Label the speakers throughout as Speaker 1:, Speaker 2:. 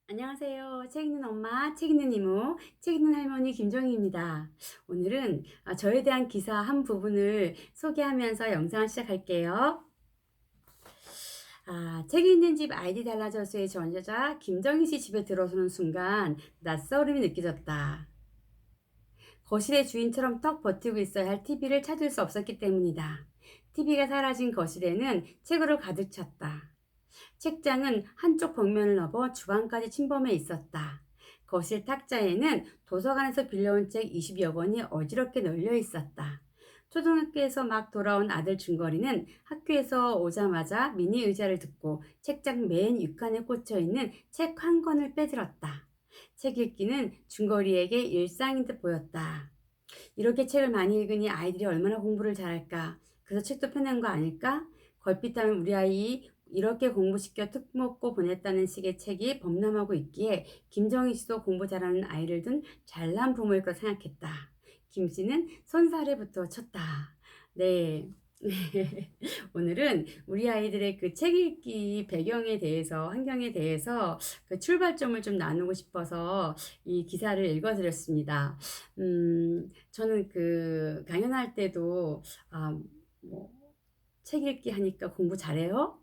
Speaker 1: 안녕하세요. 책 읽는 엄마, 책 읽는 이모, 책 읽는 할머니 김정희입니다. 오늘은 저에 대한 기사 한 부분을 소개하면서 영상을 시작할게요. 책 읽는 집 아이디 달라져서의 전저자 김정희 씨 집에 들어서는 순간 낯설음이 느껴졌다. 거실의 주인처럼 턱 버티고 있어야 할 TV를 찾을 수 없었기 때문이다. TV가 사라진 거실에는 책으로 가득 찼다. 책장은 한쪽 벽면을 넘어 주방까지 침범해 있었다. 거실 탁자에는 도서관에서 빌려온 책 20여 권이 어지럽게 널려 있었다. 초등학교에서 막 돌아온 아들 준거리는 학교에서 오자마자 미니 의자를 듣고 책장 맨 육칸에 꽂혀 있는 책 한 권을 빼들었다. 책 읽기는 준거리에게 일상인 듯 보였다. 이렇게 책을 많이 읽으니 아이들이 얼마나 공부를 잘할까? 그래서 책도 펴낸 거 아닐까? 걸핏하면 우리 아이 이렇게 공부시켜 특목고 보냈다는 식의 책이 범람하고 있기에 김정희 씨도 공부 잘하는 아이를 둔 잘난 부모일 거 생각했다. 김 씨는 손사래부터 쳤다. 네. 오늘은 우리 아이들의 그 책 읽기 배경에 대해서, 환경에 대해서 그 출발점을 좀 나누고 싶어서 이 기사를 읽어드렸습니다. 저는 그 강연할 때도, 아, 뭐, 책 읽기 하니까 공부 잘해요?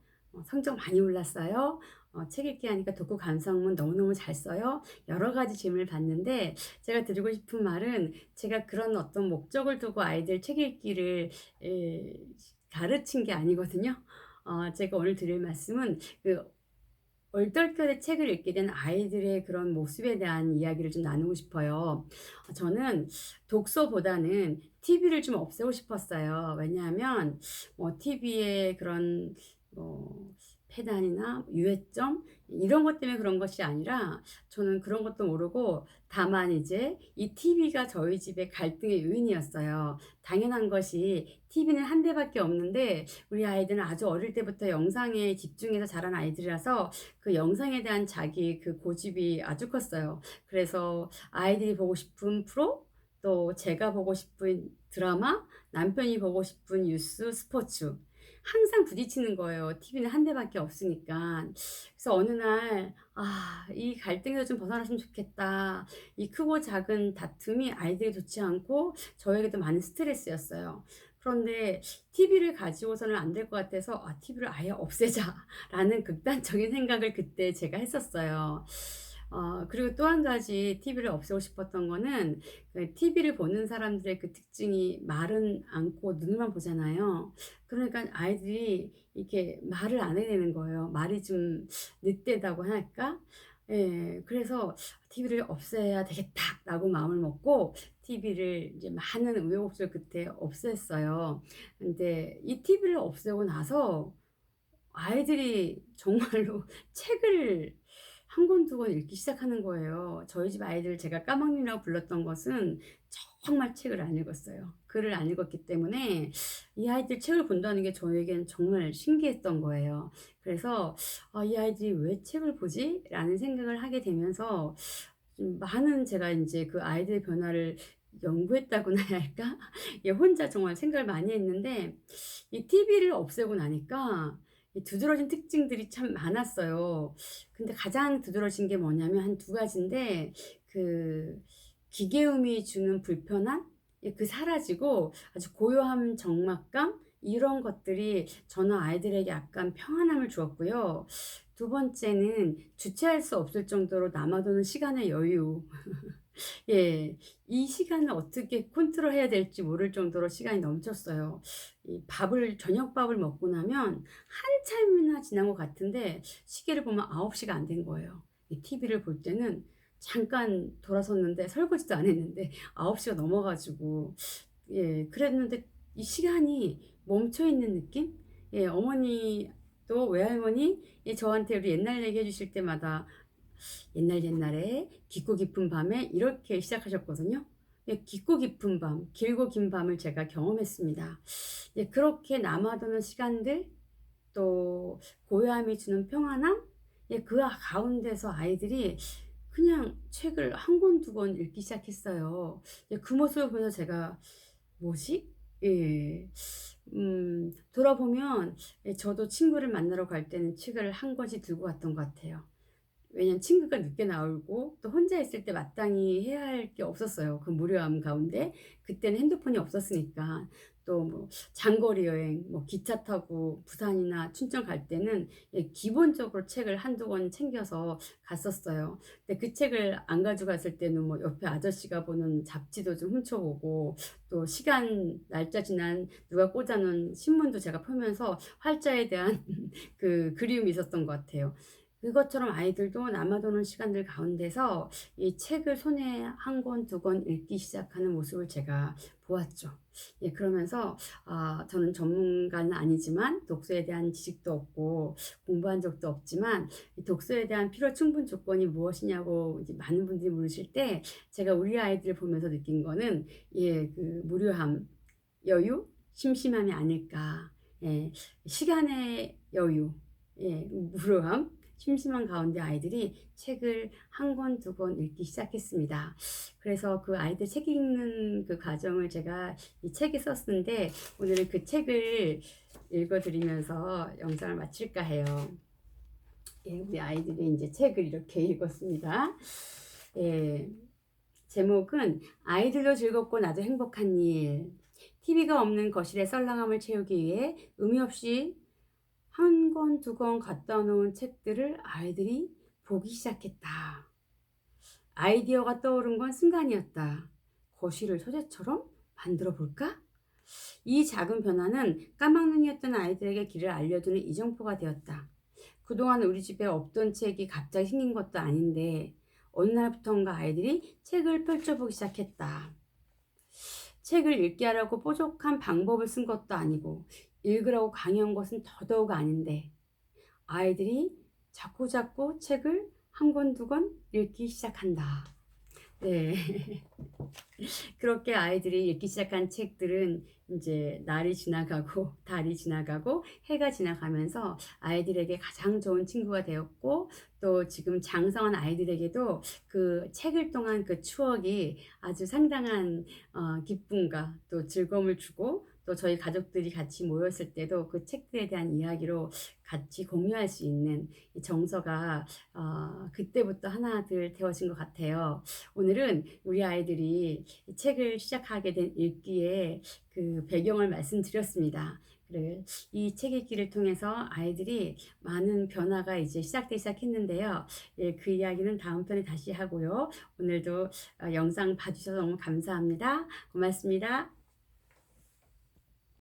Speaker 1: 성적 많이 올랐어요? 책 읽기 하니까 독후 감상문 너무너무 잘 써요? 여러 가지 질문을 받는데 제가 드리고 싶은 말은 제가 그런 어떤 목적을 두고 아이들 책 읽기를 에, 가르친 게 아니거든요. 제가 오늘 드릴 말씀은 그 얼떨결에 책을 읽게 된 아이들의 그런 모습에 대한 이야기를 좀 나누고 싶어요. 저는 독서보다는 TV를 좀 없애고 싶었어요. 왜냐하면 TV의 그런 뭐 폐단이나 유해점 이런 것 때문에 그런 것이 아니라 저는 그런 것도 모르고 다만 이제 이 TV가 저희 집의 갈등의 요인이었어요. 당연한 것이 TV는 한 대밖에 없는데 우리 아이들은 아주 어릴 때부터 영상에 집중해서 자란 아이들이라서 그 영상에 대한 자기 그 고집이 아주 컸어요. 그래서 아이들이 보고 싶은 프로, 또 제가 보고 싶은 드라마, 남편이 보고 싶은 뉴스, 스포츠. 항상 부딪히는 거예요. TV는 한 대밖에 없으니까. 그래서 어느 날, 이 갈등에서 좀 벗어났으면 좋겠다. 이 크고 작은 다툼이 아이들이 좋지 않고 저에게도 많은 스트레스였어요. 그런데 TV를 가지고서는 안 될 것 같아서 TV를 아예 없애자라는 극단적인 생각을 그때 제가 했었어요. 그리고 또 한 가지 TV를 없애고 싶었던 거는 그 TV를 보는 사람들의 그 특징이 말은 않고 눈만 보잖아요. 그러니까 아이들이 이렇게 말을 안 하게 되는 거예요. 말이 좀 늦대다고 할까? 예, 그래서 TV를 없애야 되겠다라고 마음을 먹고 TV를 이제 많은 우여곡절 끝에 없앴어요. 근데 이 TV를 없애고 나서 아이들이 정말로 책을 한 권, 두 권 읽기 시작하는 거예요. 저희 집 아이들 제가 까막눈이라고 불렀던 것은 정말 책을 안 읽었어요. 글을 안 읽었기 때문에 이 아이들 책을 본다는 게 저에겐 정말 신기했던 거예요. 그래서 이 아이들이 왜 책을 보지? 라는 생각을 하게 되면서 좀 많은 제가 이제 그 아이들의 변화를 연구했다고나 해야 할까? 예, 혼자 정말 생각을 많이 했는데 이 TV를 없애고 나니까 이 두드러진 특징들이 참 많았어요. 근데 가장 두드러진 게 뭐냐면 한 두 가지인데 그 기계음이 주는 불편함? 예, 그 사라지고 아주 고요함, 적막감 이런 것들이 저는 아이들에게 약간 평안함을 주었고요. 두 번째는 주체할 수 없을 정도로 남아도는 시간의 여유. 예, 이 시간을 어떻게 컨트롤해야 될지 모를 정도로 시간이 넘쳤어요. 이 저녁밥을 먹고 나면 한참이나 지난 것 같은데 시계를 보면 9시가 안 된 거예요. 이 TV를 볼 때는 잠깐 돌아섰는데 설거지도 안 했는데 9시가 넘어가지고 예, 그랬는데 이 시간이 멈춰 있는 느낌? 예, 어머니 또 외할머니 저한테 우리 옛날 얘기 해주실 때마다 옛날에 깊고 깊은 밤에 이렇게 시작하셨거든요. 예, 깊고 깊은 밤, 길고 긴 밤을 제가 경험했습니다. 예, 그렇게 남아도는 시간들, 또 고요함이 주는 평안함, 예, 그 가운데서 아이들이 그냥 책을 한 권, 두 권 읽기 시작했어요. 예, 그 모습을 보면서 제가 뭐지? 예, 돌아보면 예, 저도 친구를 만나러 갈 때는 책을 한 권씩 들고 갔던 것 같아요. 왜냐면 친구가 늦게 나오고 또 혼자 있을 때 마땅히 해야 할 게 없었어요. 그 무료함 가운데. 그때는 핸드폰이 없었으니까. 또 뭐 장거리 여행, 뭐 기차 타고 부산이나 춘천 갈 때는 예 기본적으로 책을 한두 권 챙겨서 갔었어요. 근데 그 책을 안 가져갔을 때는 뭐 옆에 아저씨가 보는 잡지도 좀 훔쳐보고, 또 시간 날짜 지난 누가 꽂아 놓은 신문도 제가 펴면서 활자에 대한 그 그리움이 있었던 것 같아요. 그것처럼 아이들도 남아도는 시간들 가운데서 이 책을 손에 한 권, 두 권 읽기 시작하는 모습을 제가 보았죠. 예, 그러면서 저는 전문가는 아니지만 독서에 대한 지식도 없고 공부한 적도 없지만 이 독서에 대한 필요 충분 조건이 무엇이냐고 이제 많은 분들이 물으실 때 제가 우리 아이들을 보면서 느낀 거는 예, 그 무료함, 여유, 심심함이 아닐까. 예, 시간의 여유, 예, 무료함, 심심한 가운데 아이들이 책을 한 권, 두 권 읽기 시작했습니다. 그래서 그 아이들 책 읽는 그 과정을 제가 이 책에 썼는데 오늘은 그 책을 읽어드리면서 영상을 마칠까 해요. 예, 우리 아이들이 이제 책을 이렇게 읽었습니다. 예, 제목은 아이들도 즐겁고 나도 행복한 일. TV가 없는 거실의 썰렁함을 채우기 위해 의미 없이 한 권, 두 권 갖다 놓은 책들을 아이들이 보기 시작했다. 아이디어가 떠오른 건 순간이었다. 거실을 서재처럼 만들어 볼까? 이 작은 변화는 까막눈이었던 아이들에게 길을 알려주는 이정표가 되었다. 그동안 우리 집에 없던 책이 갑자기 생긴 것도 아닌데 어느 날부터인가 아이들이 책을 펼쳐보기 시작했다. 책을 읽게 하라고 뾰족한 방법을 쓴 것도 아니고 읽으라고 강요한 것은 더더욱 아닌데 아이들이 자꾸자꾸 책을 한 권, 두 권 읽기 시작한다. 네. 그렇게 아이들이 읽기 시작한 책들은 이제 날이 지나가고 달이 지나가고 해가 지나가면서 아이들에게 가장 좋은 친구가 되었고, 또 지금 장성한 아이들에게도 그 책을 통한 그 추억이 아주 상당한 기쁨과 또 즐거움을 주고, 또 저희 가족들이 같이 모였을 때도 그 책들에 대한 이야기로 같이 공유할 수 있는 이 정서가 그때부터 하나둘 되어진 것 같아요. 오늘은 우리 아이들이 이 책을 시작하게 된 읽기에 그 배경을 말씀드렸습니다. 그래, 이 책 읽기를 통해서 아이들이 많은 변화가 이제 시작되기 시작했는데요. 예, 그 이야기는 다음 편에 다시 하고요. 오늘도 영상 봐주셔서 너무 감사합니다. 고맙습니다.